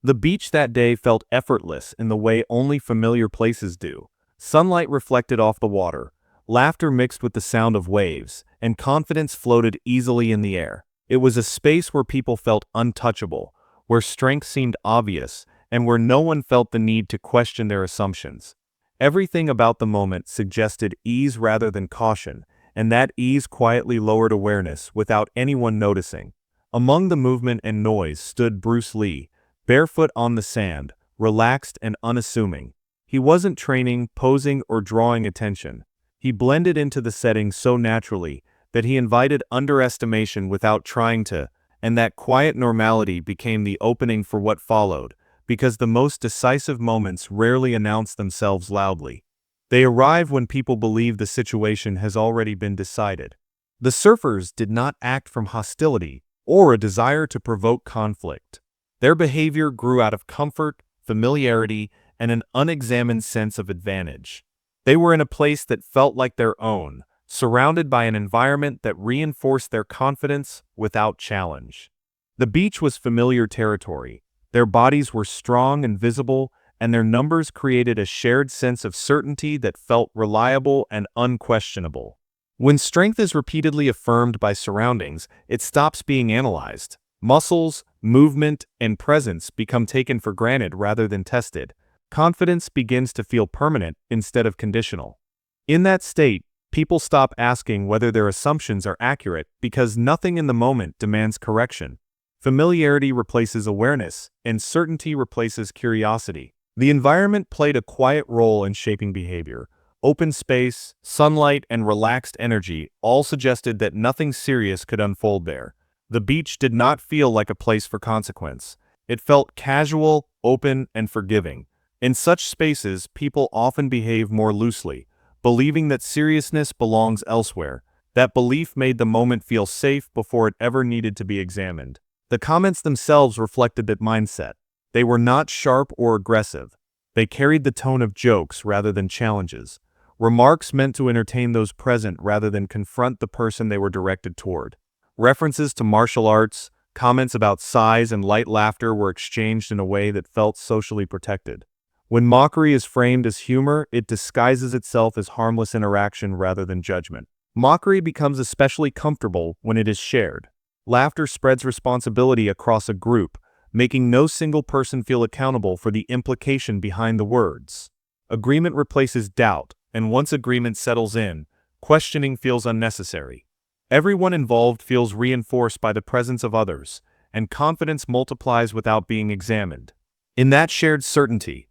The beach that day felt effortless in the way only familiar places do. Sunlight reflected off the water, laughter mixed with the sound of waves, and confidence floated easily in the air. It was a space where people felt untouchable, where strength seemed obvious, and where no one felt the need to question their assumptions. Everything about the moment suggested ease rather than caution, and that ease quietly lowered awareness without anyone noticing. Among the movement and noise stood Bruce Lee, barefoot on the sand, relaxed and unassuming. He wasn't training, posing, or drawing attention. He blended into the setting so naturally that he invited underestimation without trying to, and that quiet normality became the opening for what followed, because the most decisive moments rarely announce themselves loudly. They arrive when people believe the situation has already been decided. The surfers did not act from hostility or a desire to provoke conflict. Their behavior grew out of comfort, familiarity, and an unexamined sense of advantage. They were in a place that felt like their own, surrounded by an environment that reinforced their confidence without challenge. The beach was familiar territory. Their bodies were strong and visible, and their numbers created a shared sense of certainty that felt reliable and unquestionable. When strength is repeatedly affirmed by surroundings, it stops being analyzed. Muscles, movement, and presence become taken for granted rather than tested. Confidence begins to feel permanent instead of conditional. In that state, people stop asking whether their assumptions are accurate because nothing in the moment demands correction. Familiarity replaces awareness, and certainty replaces curiosity. The environment played a quiet role in shaping behavior. Open space, sunlight, and relaxed energy all suggested that nothing serious could unfold there. The beach did not feel like a place for consequence. It felt casual, open, and forgiving. In such spaces, people often behave more loosely, believing that seriousness belongs elsewhere. That belief made the moment feel safe before it ever needed to be examined. The comments themselves reflected that mindset. They were not sharp or aggressive. They carried the tone of jokes rather than challenges. Remarks meant to entertain those present rather than confront the person they were directed toward. References to martial arts, comments about size, and light laughter were exchanged in a way that felt socially protected. When mockery is framed as humor, it disguises itself as harmless interaction rather than judgment. Mockery becomes especially comfortable when it is shared. Laughter spreads responsibility across a group, making no single person feel accountable for the implication behind the words. Agreement replaces doubt, and once agreement settles in, questioning feels unnecessary. Everyone involved feels reinforced by the presence of others, and confidence multiplies without being examined. In that shared certainty,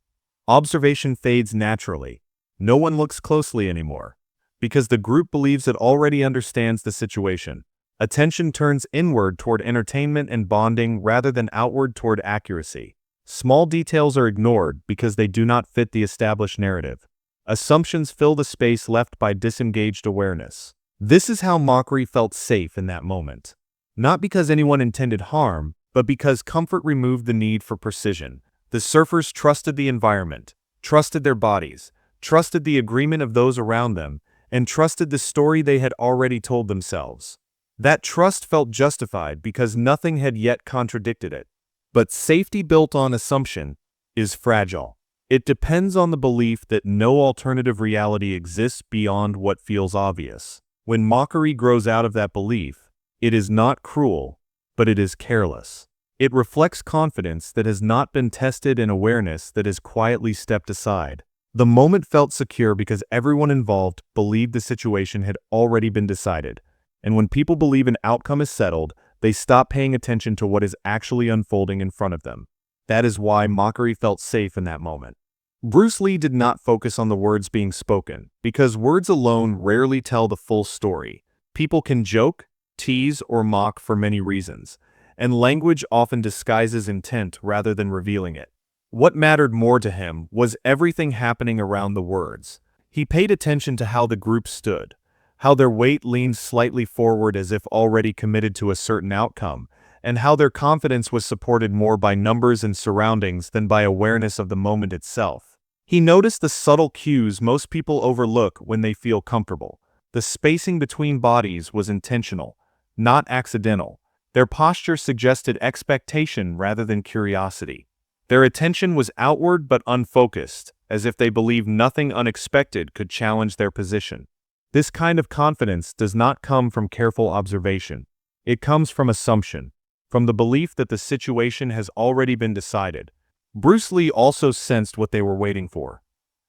observation fades naturally. No one looks closely anymore, because the group believes it already understands the situation. Attention turns inward toward entertainment and bonding rather than outward toward accuracy. Small details are ignored because they do not fit the established narrative. Assumptions fill the space left by disengaged awareness. This is how mockery felt safe in that moment. Not because anyone intended harm, but because comfort removed the need for precision. The surfers trusted the environment, trusted their bodies, trusted the agreement of those around them, and trusted the story they had already told themselves. That trust felt justified because nothing had yet contradicted it. But safety built on assumption is fragile. It depends on the belief that no alternative reality exists beyond what feels obvious. When mockery grows out of that belief, it is not cruel, but it is careless. It reflects confidence that has not been tested and awareness that has quietly stepped aside. The moment felt secure because everyone involved believed the situation had already been decided. And when people believe an outcome is settled, they stop paying attention to what is actually unfolding in front of them. That is why mockery felt safe in that moment. Bruce Lee did not focus on the words being spoken, because words alone rarely tell the full story. People can joke, tease, or mock for many reasons, and language often disguises intent rather than revealing it. What mattered more to him was everything happening around the words. He paid attention to how the group stood, how their weight leaned slightly forward as if already committed to a certain outcome, and how their confidence was supported more by numbers and surroundings than by awareness of the moment itself. He noticed the subtle cues most people overlook when they feel comfortable. The spacing between bodies was intentional, not accidental. Their posture suggested expectation rather than curiosity. Their attention was outward but unfocused, as if they believed nothing unexpected could challenge their position. This kind of confidence does not come from careful observation. It comes from assumption, from the belief that the situation has already been decided. Bruce Lee also sensed what they were waiting for.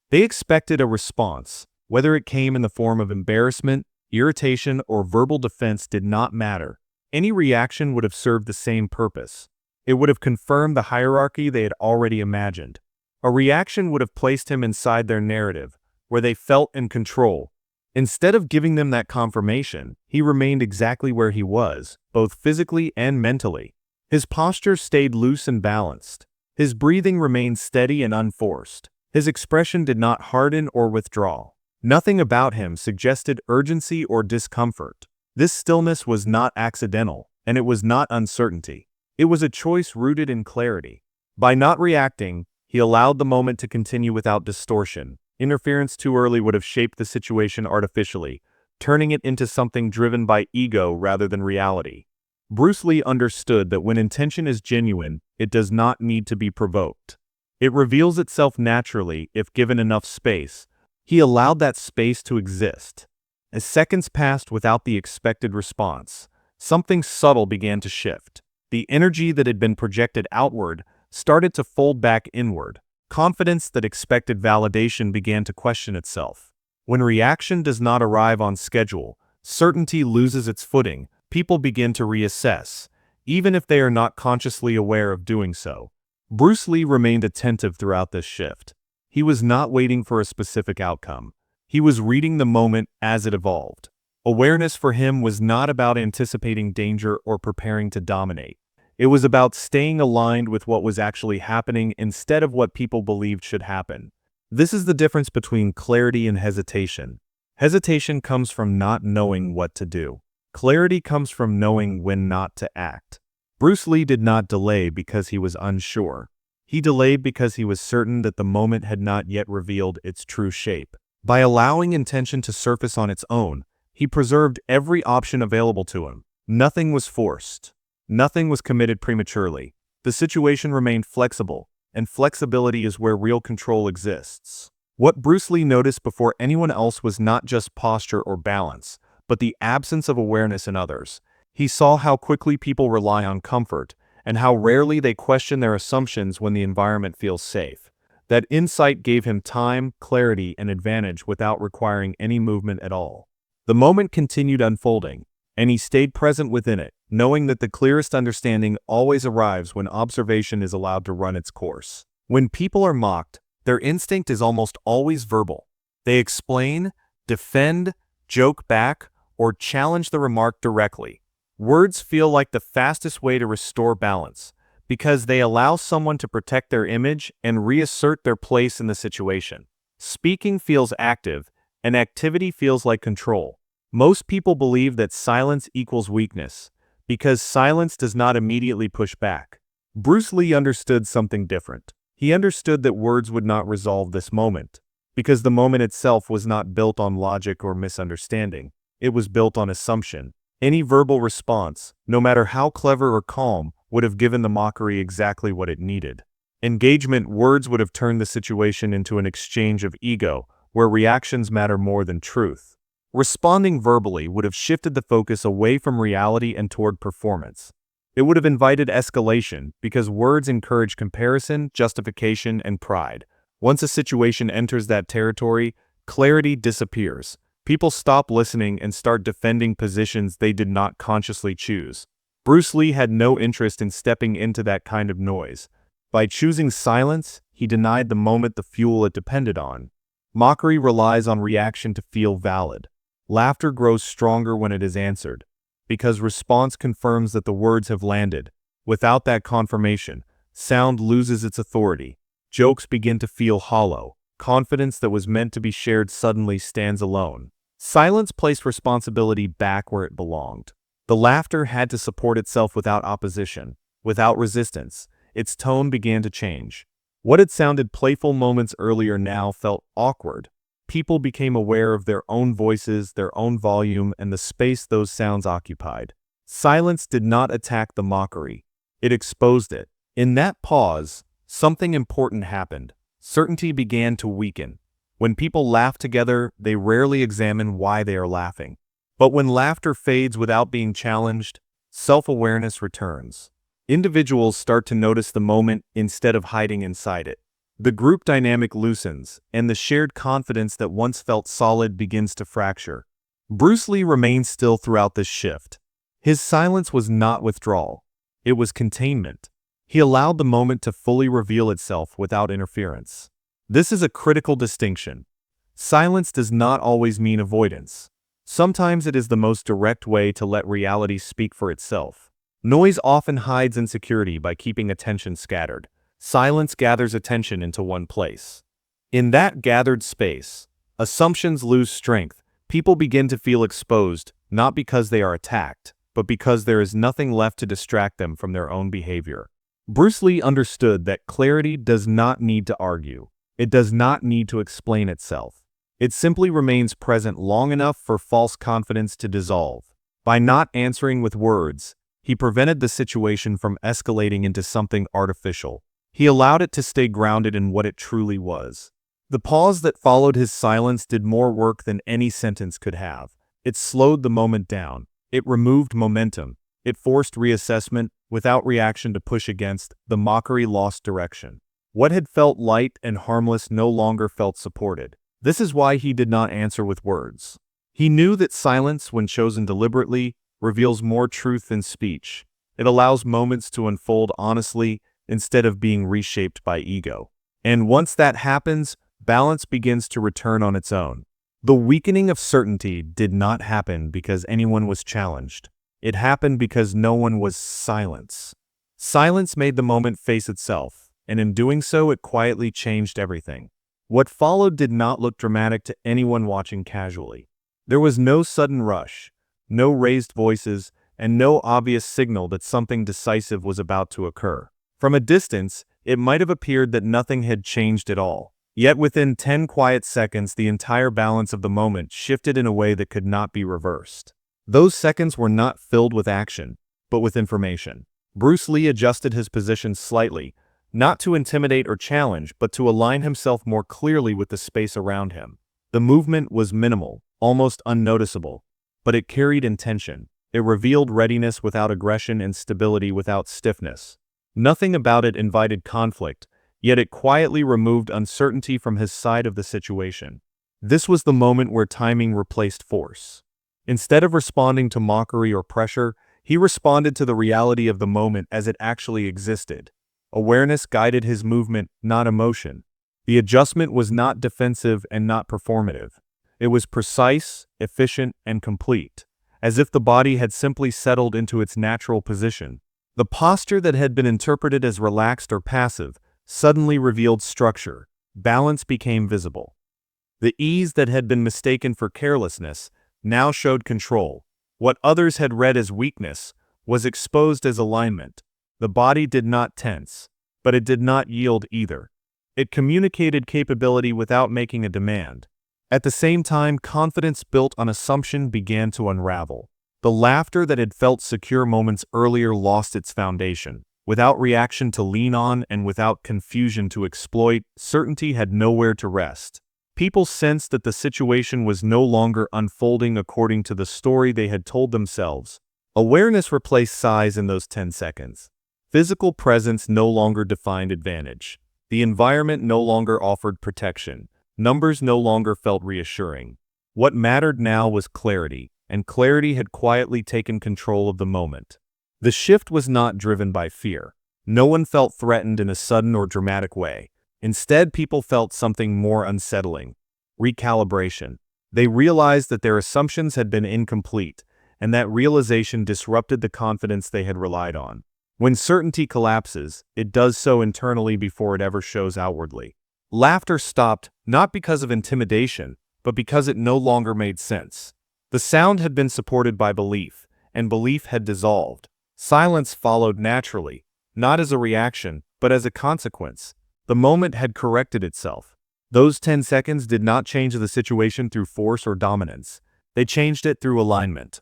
They expected a response. Whether it came in the form of embarrassment, irritation, or verbal defense did not matter. Any reaction would have served the same purpose. It would have confirmed the hierarchy they had already imagined. A reaction would have placed him inside their narrative, where they felt in control. Instead of giving them that confirmation, he remained exactly where he was, both physically and mentally. His posture stayed loose and balanced. His breathing remained steady and unforced. His expression did not harden or withdraw. Nothing about him suggested urgency or discomfort. This stillness was not accidental, and it was not uncertainty. It was a choice rooted in clarity. By not reacting, he allowed the moment to continue without distortion. Interference too early would have shaped the situation artificially, turning it into something driven by ego rather than reality. Bruce Lee understood that when intention is genuine, it does not need to be provoked. It reveals itself naturally if given enough space. He allowed that space to exist. As seconds passed without the expected response, something subtle began to shift. The energy that had been projected outward started to fold back inward. Confidence that expected validation began to question itself. When reaction does not arrive on schedule, certainty loses its footing. People begin to reassess, even if they are not consciously aware of doing so. Bruce Lee remained attentive throughout this shift. He was not waiting for a specific outcome. He was reading the moment as it evolved. Awareness for him was not about anticipating danger or preparing to dominate. It was about staying aligned with what was actually happening instead of what people believed should happen. This is the difference between clarity and hesitation. Hesitation comes from not knowing what to do. Clarity comes from knowing when not to act. Bruce Lee did not delay because he was unsure. He delayed because he was certain that the moment had not yet revealed its true shape. By allowing intention to surface on its own, he preserved every option available to him. Nothing was forced. Nothing was committed prematurely. The situation remained flexible, and flexibility is where real control exists. What Bruce Lee noticed before anyone else was not just posture or balance, but the absence of awareness in others. He saw how quickly people rely on comfort, and how rarely they question their assumptions when the environment feels safe. That insight gave him time, clarity, and advantage without requiring any movement at all. The moment continued unfolding, and he stayed present within it, knowing that the clearest understanding always arrives when observation is allowed to run its course. When people are mocked, their instinct is almost always verbal. They explain, defend, joke back, or challenge the remark directly. Words feel like the fastest way to restore balance, because they allow someone to protect their image and reassert their place in the situation. Speaking feels active, and activity feels like control. Most people believe that silence equals weakness, because silence does not immediately push back. Bruce Lee understood something different. He understood that words would not resolve this moment, because the moment itself was not built on logic or misunderstanding. It was built on assumption. Any verbal response, no matter how clever or calm, would have given the mockery exactly what it needed. Engagement words would have turned the situation into an exchange of ego, where reactions matter more than truth. Responding verbally would have shifted the focus away from reality and toward performance. It would have invited escalation, because words encourage comparison, justification, and pride. Once a situation enters that territory, clarity disappears. People stop listening and start defending positions they did not consciously choose. Bruce Lee had no interest in stepping into that kind of noise. By choosing silence, he denied the moment the fuel it depended on. Mockery relies on reaction to feel valid. Laughter grows stronger when it is answered, because response confirms that the words have landed. Without that confirmation, sound loses its authority. Jokes begin to feel hollow. Confidence that was meant to be shared suddenly stands alone. Silence placed responsibility back where it belonged. The laughter had to support itself without opposition, without resistance. Its tone began to change. What had sounded playful moments earlier now felt awkward. People became aware of their own voices, their own volume, and the space those sounds occupied. Silence did not attack the mockery. It exposed it. In that pause, something important happened. Certainty began to weaken. When people laugh together, they rarely examine why they are laughing. But when laughter fades without being challenged, self-awareness returns. Individuals start to notice the moment instead of hiding inside it. The group dynamic loosens, and the shared confidence that once felt solid begins to fracture. Bruce Lee remained still throughout this shift. His silence was not withdrawal. It was containment. He allowed the moment to fully reveal itself without interference. This is a critical distinction. Silence does not always mean avoidance. Sometimes it is the most direct way to let reality speak for itself. Noise often hides insecurity by keeping attention scattered. Silence gathers attention into one place. In that gathered space, assumptions lose strength. People begin to feel exposed, not because they are attacked, but because there is nothing left to distract them from their own behavior. Bruce Lee understood that clarity does not need to argue. It does not need to explain itself. It simply remains present long enough for false confidence to dissolve. By not answering with words, he prevented the situation from escalating into something artificial. He allowed it to stay grounded in what it truly was. The pause that followed his silence did more work than any sentence could have. It slowed the moment down. It removed momentum. It forced reassessment. Without reaction to push against, the mockery lost direction. What had felt light and harmless no longer felt supported. This is why he did not answer with words. He knew that silence, when chosen deliberately, reveals more truth than speech. It allows moments to unfold honestly instead of being reshaped by ego. And once that happens, balance begins to return on its own. The weakening of certainty did not happen because anyone was challenged. It happened because no one was silent. Silence made the moment face itself, and in doing so it quietly changed everything. What followed did not look dramatic to anyone watching casually. There was no sudden rush, no raised voices, and no obvious signal that something decisive was about to occur. From a distance, it might have appeared that nothing had changed at all. Yet within 10 quiet seconds, the entire balance of the moment shifted in a way that could not be reversed. Those seconds were not filled with action, but with information. Bruce Lee adjusted his position slightly, not to intimidate or challenge, but to align himself more clearly with the space around him. The movement was minimal, almost unnoticeable, but it carried intention. It revealed readiness without aggression and stability without stiffness. Nothing about it invited conflict, yet it quietly removed uncertainty from his side of the situation. This was the moment where timing replaced force. Instead of responding to mockery or pressure, he responded to the reality of the moment as it actually existed. Awareness guided his movement, not emotion. The adjustment was not defensive and not performative. It was precise, efficient, and complete, as if the body had simply settled into its natural position. The posture that had been interpreted as relaxed or passive suddenly revealed structure. Balance became visible. The ease that had been mistaken for carelessness now showed control. What others had read as weakness was exposed as alignment. The body did not tense, but it did not yield either. It communicated capability without making a demand. At the same time, confidence built on assumption began to unravel. The laughter that had felt secure moments earlier lost its foundation. Without reaction to lean on and without confusion to exploit, certainty had nowhere to rest. People sensed that the situation was no longer unfolding according to the story they had told themselves. Awareness replaced size in those 10 seconds. Physical presence no longer defined advantage. The environment no longer offered protection. Numbers no longer felt reassuring. What mattered now was clarity, and clarity had quietly taken control of the moment. The shift was not driven by fear. No one felt threatened in a sudden or dramatic way. Instead, people felt something more unsettling: recalibration. They realized that their assumptions had been incomplete, and that realization disrupted the confidence they had relied on. When certainty collapses, it does so internally before it ever shows outwardly. Laughter stopped, not because of intimidation, but because it no longer made sense. The sound had been supported by belief, and belief had dissolved. Silence followed naturally, not as a reaction, but as a consequence. The moment had corrected itself. Those 10 seconds did not change the situation through force or dominance. They changed it through alignment.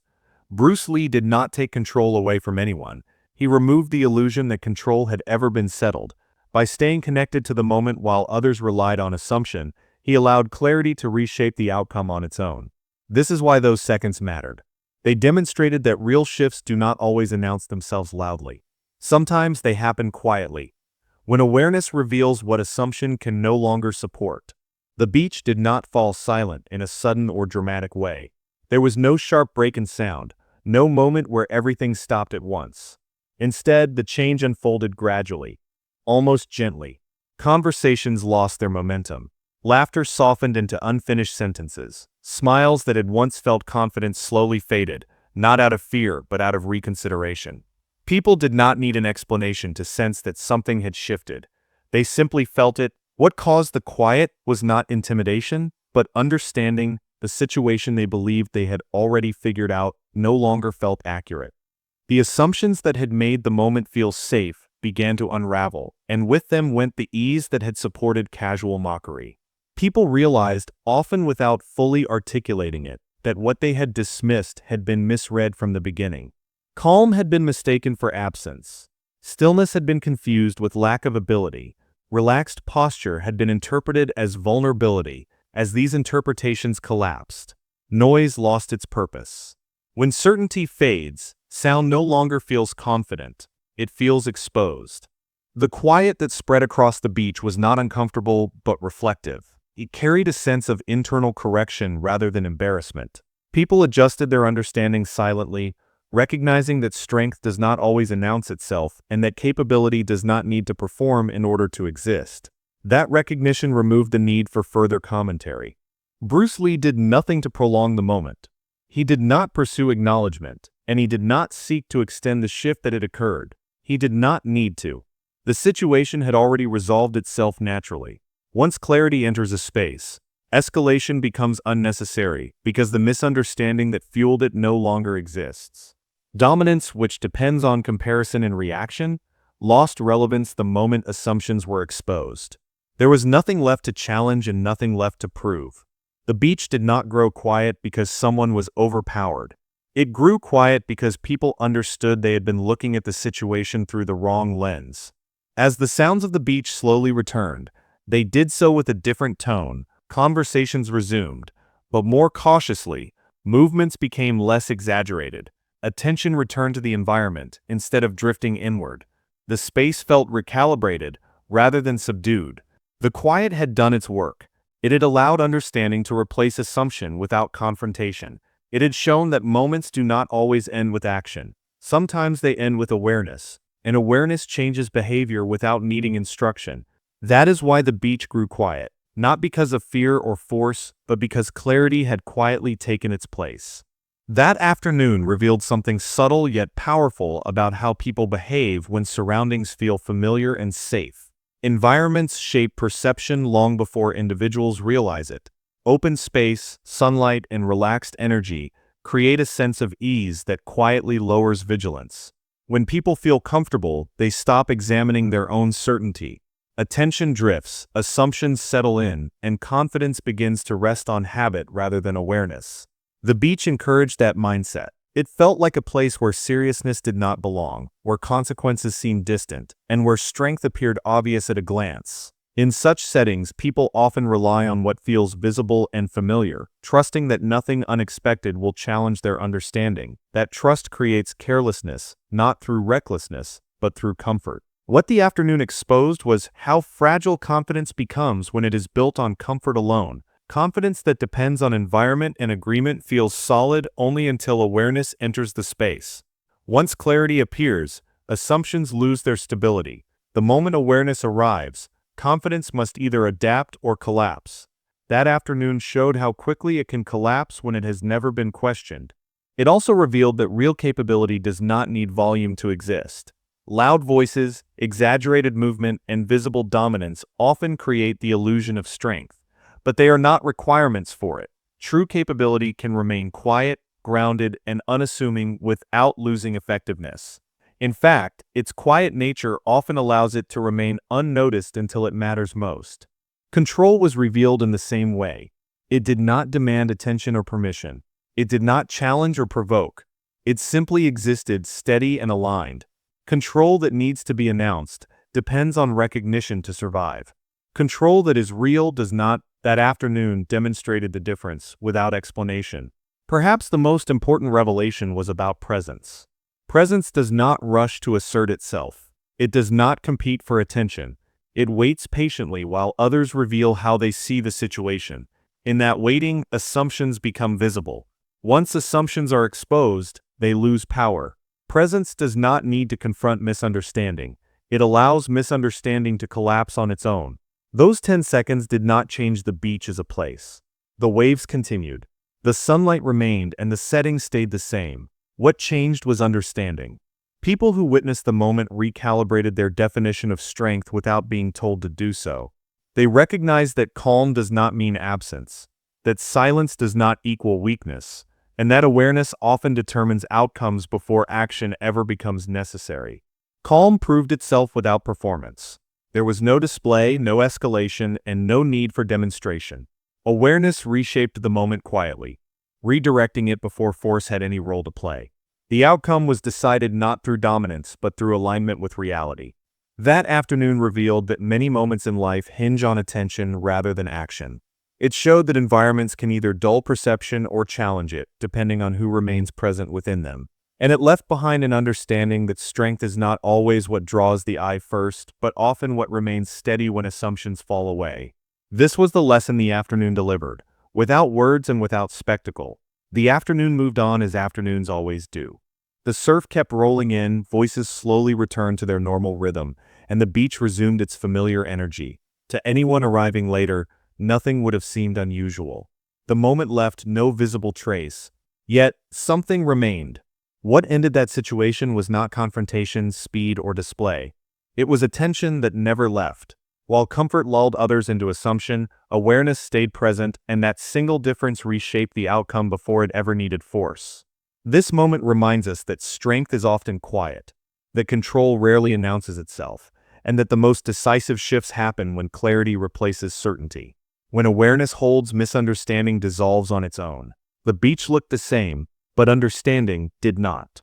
Bruce Lee did not take control away from anyone. He removed the illusion that control had ever been settled. By staying connected to the moment while others relied on assumption, he allowed clarity to reshape the outcome on its own. This is why those seconds mattered. They demonstrated that real shifts do not always announce themselves loudly. Sometimes they happen quietly, when awareness reveals what assumption can no longer support. The beach did not fall silent in a sudden or dramatic way. There was no sharp break in sound, no moment where everything stopped at once. Instead, the change unfolded gradually, almost gently. Conversations lost their momentum. Laughter softened into unfinished sentences. Smiles that had once felt confident slowly faded, not out of fear but out of reconsideration. People did not need an explanation to sense that something had shifted. They simply felt it. What caused the quiet was not intimidation, but understanding. The situation they believed they had already figured out no longer felt accurate. The assumptions that had made the moment feel safe began to unravel, and with them went the ease that had supported casual mockery. People realized, often without fully articulating it, that what they had dismissed had been misread from the beginning. Calm had been mistaken for absence. Stillness had been confused with lack of ability. Relaxed posture had been interpreted as vulnerability. As these interpretations collapsed, noise lost its purpose. When certainty fades, sound no longer feels confident. It feels exposed. The quiet that spread across the beach was not uncomfortable but reflective. It carried a sense of internal correction rather than embarrassment. People adjusted their understanding silently, recognizing that strength does not always announce itself and that capability does not need to perform in order to exist. That recognition removed the need for further commentary. Bruce Lee did nothing to prolong the moment. He did not pursue acknowledgement, and he did not seek to extend the shift that had occurred. He did not need to. The situation had already resolved itself naturally. Once clarity enters a space, escalation becomes unnecessary because the misunderstanding that fueled it no longer exists. Dominance, which depends on comparison and reaction, lost relevance the moment assumptions were exposed. There was nothing left to challenge and nothing left to prove. The beach did not grow quiet because someone was overpowered. It grew quiet because people understood they had been looking at the situation through the wrong lens. As the sounds of the beach slowly returned, they did so with a different tone. Conversations resumed, but more cautiously. Movements became less exaggerated. Attention returned to the environment instead of drifting inward. The space felt recalibrated rather than subdued. The quiet had done its work. It had allowed understanding to replace assumption without confrontation. It had shown that moments do not always end with action. Sometimes they end with awareness, and awareness changes behavior without needing instruction. That is why the beach grew quiet, not because of fear or force, but because clarity had quietly taken its place. That afternoon revealed something subtle yet powerful about how people behave when surroundings feel familiar and safe. Environments shape perception long before individuals realize it. Open space, sunlight, and relaxed energy create a sense of ease that quietly lowers vigilance. When people feel comfortable, they stop examining their own certainty. Attention drifts, assumptions settle in, and confidence begins to rest on habit rather than awareness. The beach encouraged that mindset. It felt like a place where seriousness did not belong, where consequences seemed distant, and where strength appeared obvious at a glance. In such settings, people often rely on what feels visible and familiar, trusting that nothing unexpected will challenge their understanding. That trust creates carelessness, not through recklessness, but through comfort. What the afternoon exposed was how fragile confidence becomes when it is built on comfort alone. Confidence that depends on environment and agreement feels solid only until awareness enters the space. Once clarity appears, assumptions lose their stability. The moment awareness arrives, confidence must either adapt or collapse. That afternoon showed how quickly it can collapse when it has never been questioned. It also revealed that real capability does not need volume to exist. Loud voices, exaggerated movement, and visible dominance often create the illusion of strength, but they are not requirements for it. True capability can remain quiet, grounded, and unassuming without losing effectiveness. In fact, its quiet nature often allows it to remain unnoticed until it matters most. Control was revealed in the same way. It did not demand attention or permission. It did not challenge or provoke. It simply existed steady and aligned. Control that needs to be announced, depends on recognition to survive. Control that is real does not. That afternoon demonstrated the difference without explanation. Perhaps the most important revelation was about presence. Presence does not rush to assert itself. It does not compete for attention. It waits patiently while others reveal how they see the situation. In that waiting, assumptions become visible. Once assumptions are exposed, they lose power. Presence does not need to confront misunderstanding. It allows misunderstanding to collapse on its own. Those 10 seconds did not change the beach as a place. The waves continued. The sunlight remained and the setting stayed the same. What changed was understanding. People who witnessed the moment recalibrated their definition of strength without being told to do so. They recognized that calm does not mean absence, that silence does not equal weakness, and that awareness often determines outcomes before action ever becomes necessary. Calm proved itself without performance. There was no display, no escalation, and no need for demonstration. Awareness reshaped the moment quietly, redirecting it before force had any role to play. The outcome was decided not through dominance, but through alignment with reality. That afternoon revealed that many moments in life hinge on attention rather than action. It showed that environments can either dull perception or challenge it, depending on who remains present within them. And it left behind an understanding that strength is not always what draws the eye first, but often what remains steady when assumptions fall away. This was the lesson the afternoon delivered. Without words and without spectacle, the afternoon moved on as afternoons always do. The surf kept rolling in, voices slowly returned to their normal rhythm, and the beach resumed its familiar energy. To anyone arriving later, nothing would have seemed unusual. The moment left no visible trace. Yet, something remained. What ended that situation was not confrontation, speed, or display. It was attention that never left. While comfort lulled others into assumption, awareness stayed present, and that single difference reshaped the outcome before it ever needed force. This moment reminds us that strength is often quiet, that control rarely announces itself, and that the most decisive shifts happen when clarity replaces certainty. When awareness holds, misunderstanding dissolves on its own. The beach looked the same, but understanding did not.